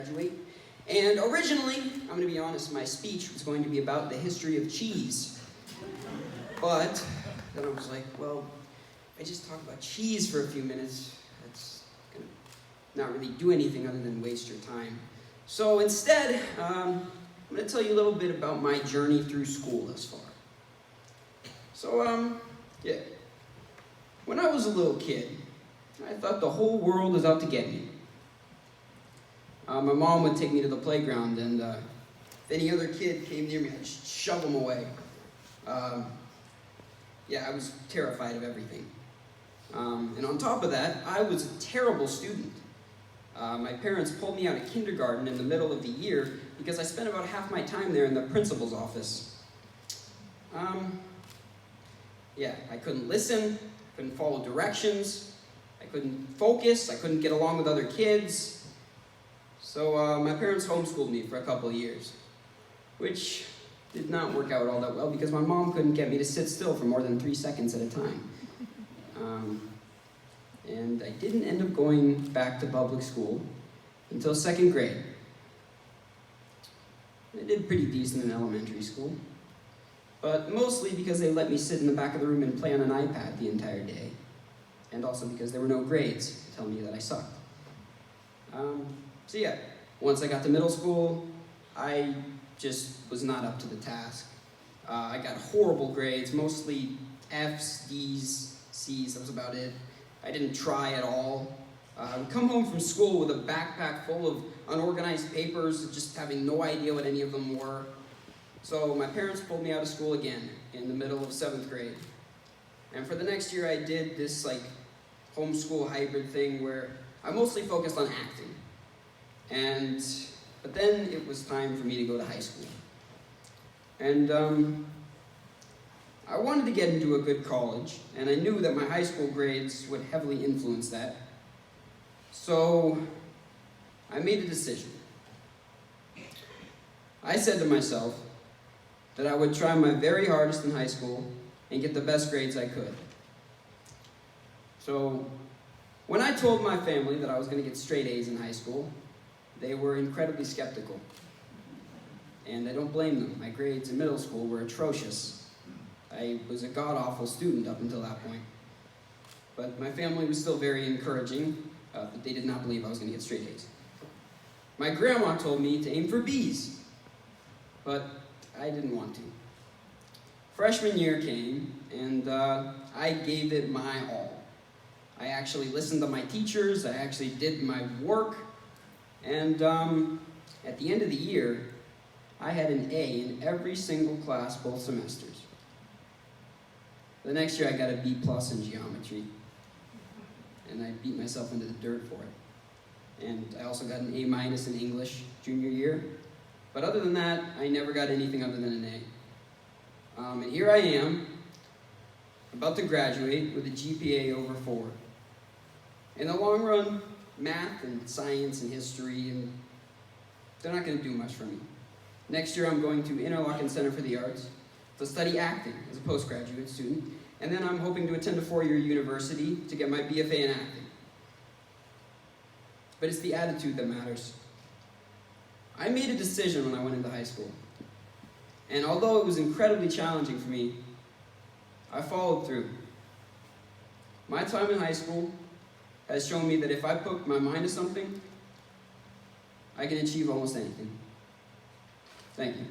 Graduate. And originally, I'm going to be honest, my speech was going to be about the history of cheese. But then I was like, well, if I just talk about cheese for a few minutes, that's going to not really do anything other than waste your time. So instead, I'm going to tell you a little bit about my journey through school thus far. So, when I was a little kid, I thought the whole world was out to get me. My mom would take me to the playground, and if any other kid came near me, I'd just shove them away. I was terrified of everything. And on top of that, I was a terrible student. My parents pulled me out of kindergarten in the middle of the year because I spent about half my time there in the principal's office. I couldn't listen, couldn't follow directions, I couldn't focus, I couldn't get along with other kids. So my parents homeschooled me for a couple of years, which did not work out all that well because my mom couldn't get me to sit still for more than 3 seconds at a time. And I didn't end up going back to public school until 2nd grade. I did pretty decent in elementary school, but mostly because they let me sit in the back of the room and play on an iPad the entire day, and also because there were no grades to tell me that I sucked. Once I got to middle school, I just was not up to the task. I got horrible grades, mostly F's, D's, C's, that was about it. I didn't try at all. I would come home from school with a backpack full of unorganized papers, just having no idea what any of them were. So my parents pulled me out of school again in the middle of 7th grade. And for the next year, I did this homeschool hybrid thing where I mostly focused on acting. But then it was time for me to go to high school. And I wanted to get into a good college, and I knew that my high school grades would heavily influence that. So I made a decision. I said to myself that I would try my very hardest in high school and get the best grades I could. So when I told my family that I was going to get straight A's in high school, they were incredibly skeptical. And I don't blame them. My grades in middle school were atrocious. I was a god-awful student up until that point. But my family was still very encouraging, but they did not believe I was going to get straight A's. My grandma told me to aim for B's, but I didn't want to. Freshman year came, and I gave it my all. I actually listened to my teachers, I actually did my work, and at the end of the year, I had an A in every single class both semesters. The next year I got a B+ in geometry, and I beat myself into the dirt for it. And I also got an A- in English junior year, but other than that, I never got anything other than an A. And here I am, about to graduate with a GPA over 4. In the long run, math and science and history, and they're not going to do much for me. Next year I'm going to Interlochen Center for the Arts to study acting as a postgraduate student, and then I'm hoping to attend a 4-year university to get my BFA in acting. But it's the attitude that matters. I made a decision when I went into high school, and although it was incredibly challenging for me, I followed through. My time in high school has shown me that if I put my mind to something, I can achieve almost anything. Thank you.